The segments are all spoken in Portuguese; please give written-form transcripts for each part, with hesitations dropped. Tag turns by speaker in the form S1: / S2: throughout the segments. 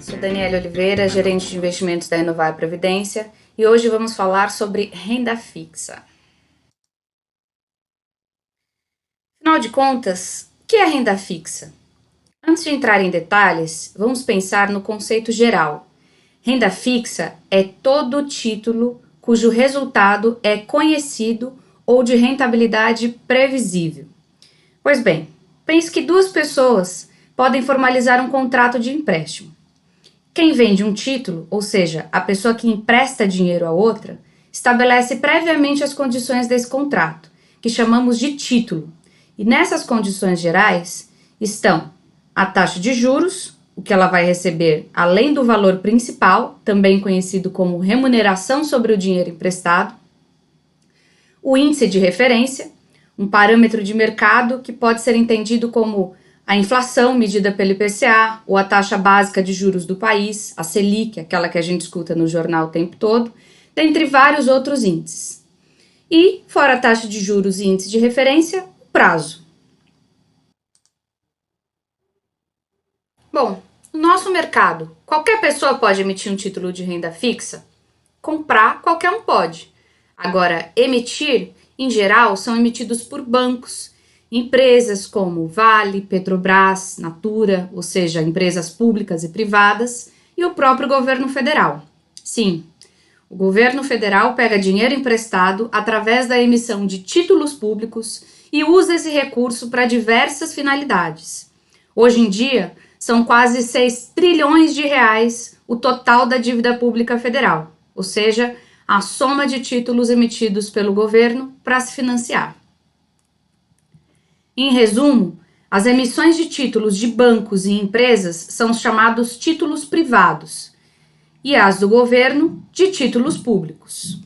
S1: Sou Daniela Oliveira, gerente de investimentos da Inovar Previdência, e hoje vamos falar sobre renda fixa. Afinal de contas, o que é renda fixa? Antes de entrar em detalhes, vamos pensar no conceito geral. Renda fixa é todo título cujo resultado é conhecido ou de rentabilidade previsível. Pois bem, pense que duas pessoas podem formalizar um contrato de empréstimo. Quem vende um título, ou seja, a pessoa que empresta dinheiro a outra, estabelece previamente as condições desse contrato, que chamamos de título. E nessas condições gerais estão a taxa de juros, o que ela vai receber além do valor principal, também conhecido como remuneração sobre o dinheiro emprestado, o índice de referência, um parâmetro de mercado que pode ser entendido como a inflação medida pelo IPCA ou a taxa básica de juros do país, a Selic, aquela que a gente escuta no jornal o tempo todo, dentre vários outros índices. E, fora a taxa de juros e índice de referência, o prazo. Bom, no nosso mercado, qualquer pessoa pode emitir um título de renda fixa? Comprar, qualquer um pode. Agora, emitir, em geral, são emitidos por bancos, empresas como Vale, Petrobras, Natura, ou seja, empresas públicas e privadas, e o próprio governo federal. Sim, o governo federal pega dinheiro emprestado através da emissão de títulos públicos e usa esse recurso para diversas finalidades. Hoje em dia, são quase 6 trilhões de reais o total da dívida pública federal, ou seja, a soma de títulos emitidos pelo governo para se financiar. Em resumo, as emissões de títulos de bancos e empresas são chamados títulos privados e as do governo de títulos públicos.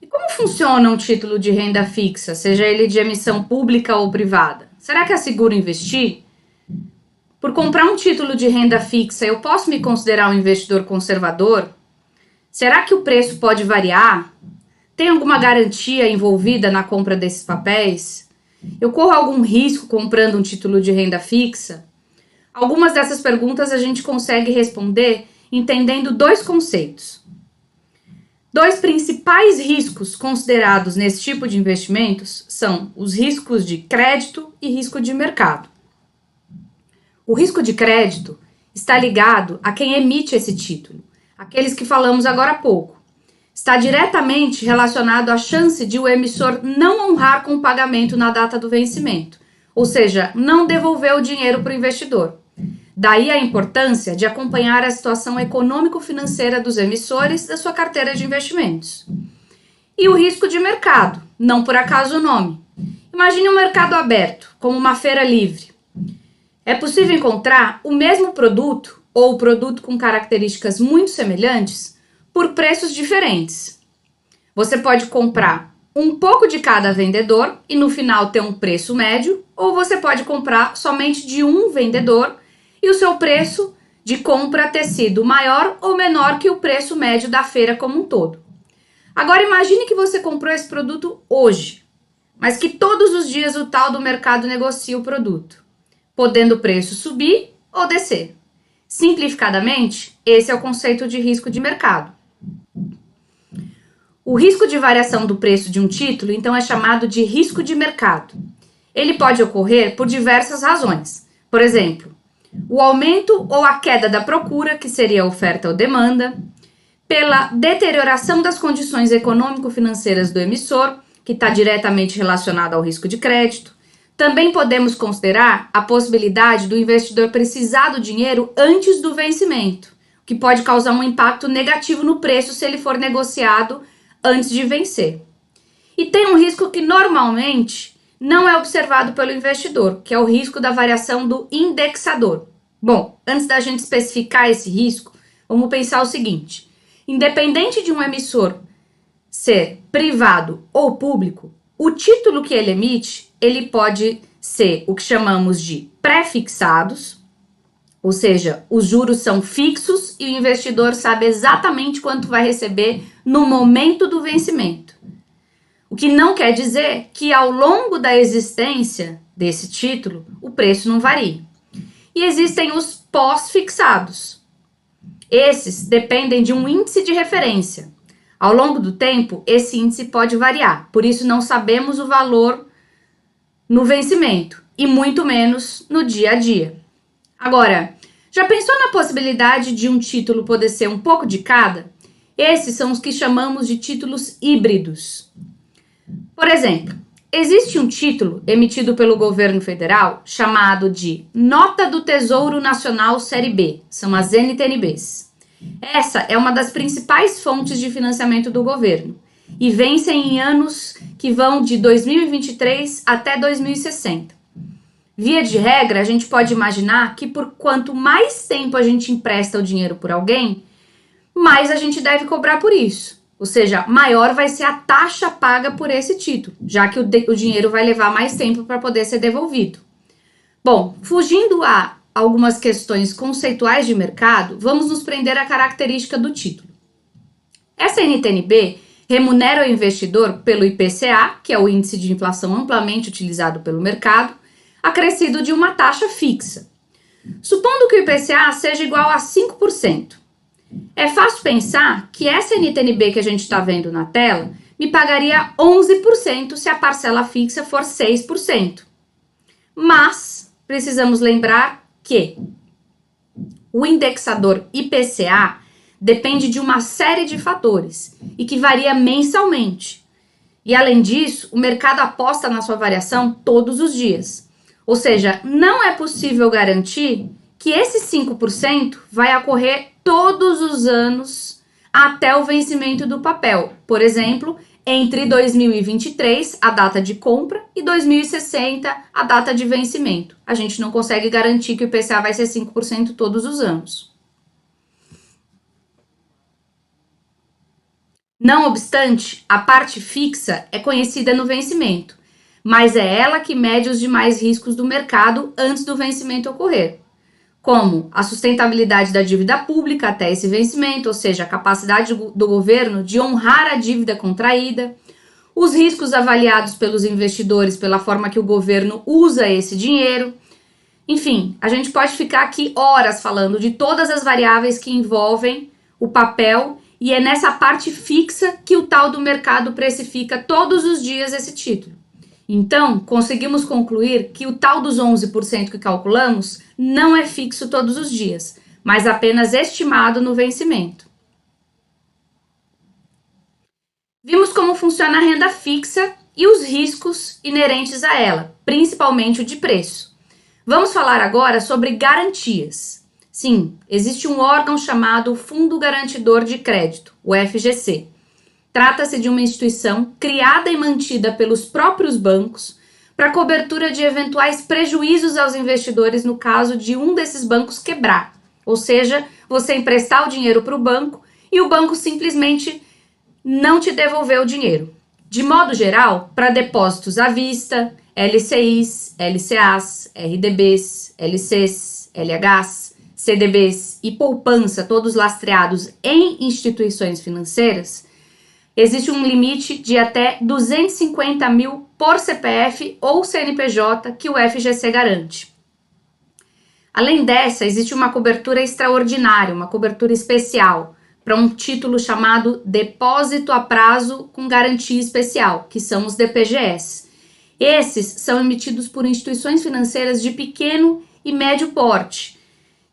S1: E como funciona um título de renda fixa, seja ele de emissão pública ou privada? Será que é seguro investir? Por comprar um título de renda fixa, eu posso me considerar um investidor conservador? Será que o preço pode variar? Tem alguma garantia envolvida na compra desses papéis? Eu corro algum risco comprando um título de renda fixa? Algumas dessas perguntas a gente consegue responder entendendo dois conceitos. Dois principais riscos considerados nesse tipo de investimentos são os riscos de crédito e risco de mercado. O risco de crédito está ligado a quem emite esse título, aqueles que falamos agora há pouco. Está diretamente relacionado à chance de o emissor não honrar com o pagamento na data do vencimento, ou seja, não devolver o dinheiro para o investidor. Daí a importância de acompanhar a situação econômico-financeira dos emissores da sua carteira de investimentos. E o risco de mercado, não por acaso o nome. Imagine um mercado aberto, como uma feira livre. É possível encontrar o mesmo produto ou produto com características muito semelhantes por preços diferentes. Você pode comprar um pouco de cada vendedor e no final ter um preço médio, ou você pode comprar somente de um vendedor e o seu preço de compra ter sido maior ou menor que o preço médio da feira como um todo. Agora imagine que você comprou esse produto hoje, mas que todos os dias o tal do mercado negocia o produto, podendo o preço subir ou descer. Simplificadamente, esse é o conceito de risco de mercado. O risco de variação do preço de um título, então, é chamado de risco de mercado. Ele pode ocorrer por diversas razões. Por exemplo, o aumento ou a queda da procura, que seria a oferta ou demanda, pela deterioração das condições econômico-financeiras do emissor, que está diretamente relacionado ao risco de crédito. Também podemos considerar a possibilidade do investidor precisar do dinheiro antes do vencimento, o que pode causar um impacto negativo no preço se ele for negociado antes de vencer. E tem um risco que normalmente não é observado pelo investidor, que é o risco da variação do indexador. Bom, antes da gente especificar esse risco, vamos pensar o seguinte: independente de um emissor ser privado ou público, o título que ele emite, ele pode ser o que chamamos de pré-fixados, ou seja, os juros são fixos e o investidor sabe exatamente quanto vai receber no momento do vencimento. O que não quer dizer que ao longo da existência desse título, o preço não varie. E existem os pós-fixados. Esses dependem de um índice de referência. Ao longo do tempo, esse índice pode variar, por isso não sabemos o valor no vencimento e muito menos no dia a dia. Agora, já pensou na possibilidade de um título poder ser um pouco de cada? Esses são os que chamamos de títulos híbridos. Por exemplo, existe um título emitido pelo governo federal chamado de Nota do Tesouro Nacional Série B, são as NTNBs. Essa é uma das principais fontes de financiamento do governo e vencem em anos que vão de 2023 até 2060. Via de regra, a gente pode imaginar que por quanto mais tempo a gente empresta o dinheiro por alguém, mais a gente deve cobrar por isso. Ou seja, maior vai ser a taxa paga por esse título, já que o dinheiro vai levar mais tempo para poder ser devolvido. Bom, fugindo a algumas questões conceituais de mercado, vamos nos prender à característica do título. Essa NTNB remunera o investidor pelo IPCA, que é o índice de inflação amplamente utilizado pelo mercado, acrescido de uma taxa fixa. Supondo que o IPCA seja igual a 5%. É fácil pensar que essa NTNB que a gente está vendo na tela me pagaria 11% se a parcela fixa for 6%. Mas precisamos lembrar que o indexador IPCA depende de uma série de fatores e que varia mensalmente. E além disso, o mercado aposta na sua variação todos os dias. Ou seja, não é possível garantir que esse 5% vai ocorrer todos os anos até o vencimento do papel. Por exemplo, entre 2023, a data de compra, e 2060, a data de vencimento. A gente não consegue garantir que o IPCA vai ser 5% todos os anos. Não obstante, a parte fixa é conhecida no vencimento, mas é ela que mede os demais riscos do mercado antes do vencimento ocorrer, como a sustentabilidade da dívida pública até esse vencimento, ou seja, a capacidade do governo de honrar a dívida contraída, os riscos avaliados pelos investidores pela forma que o governo usa esse dinheiro. Enfim, a gente pode ficar aqui horas falando de todas as variáveis que envolvem o papel, e é nessa parte fixa que o tal do mercado precifica todos os dias esse título. Então, conseguimos concluir que o tal dos 11% que calculamos não é fixo todos os dias, mas apenas estimado no vencimento. Vimos como funciona a renda fixa e os riscos inerentes a ela, principalmente o de preço. Vamos falar agora sobre garantias. Sim, existe um órgão chamado Fundo Garantidor de Crédito, o FGC. Trata-se de uma instituição criada e mantida pelos próprios bancos para cobertura de eventuais prejuízos aos investidores no caso de um desses bancos quebrar. Ou seja, você emprestar o dinheiro para o banco e o banco simplesmente não te devolver o dinheiro. De modo geral, para depósitos à vista, LCIs, LCAs, RDBs, LCs, LHs, CDBs e poupança, todos lastreados em instituições financeiras, existe um limite de até 250 mil por CPF ou CNPJ que o FGC garante. Além dessa, existe uma cobertura extraordinária, uma cobertura especial, para um título chamado Depósito a Prazo com Garantia Especial, que são os DPGS. Esses são emitidos por instituições financeiras de pequeno e médio porte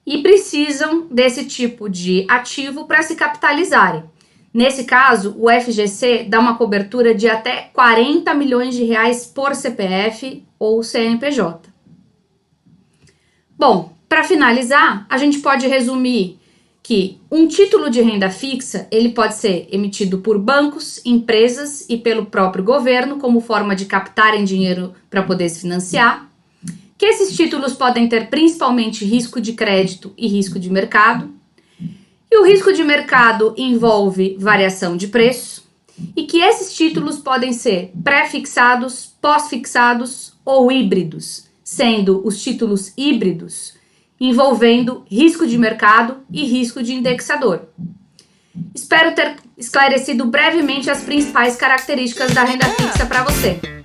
S1: e precisam desse tipo de ativo para se capitalizarem. Nesse caso, o FGC dá uma cobertura de até 40 milhões de reais por CPF ou CNPJ. Bom, para finalizar, a gente pode resumir que um título de renda fixa ele pode ser emitido por bancos, empresas e pelo próprio governo como forma de captarem dinheiro para poder se financiar, que esses títulos podem ter principalmente risco de crédito e risco de mercado, e o risco de mercado envolve variação de preço, e que esses títulos podem ser pré-fixados, pós-fixados ou híbridos, sendo os títulos híbridos envolvendo risco de mercado e risco de indexador. Espero ter esclarecido brevemente as principais características da renda fixa para você.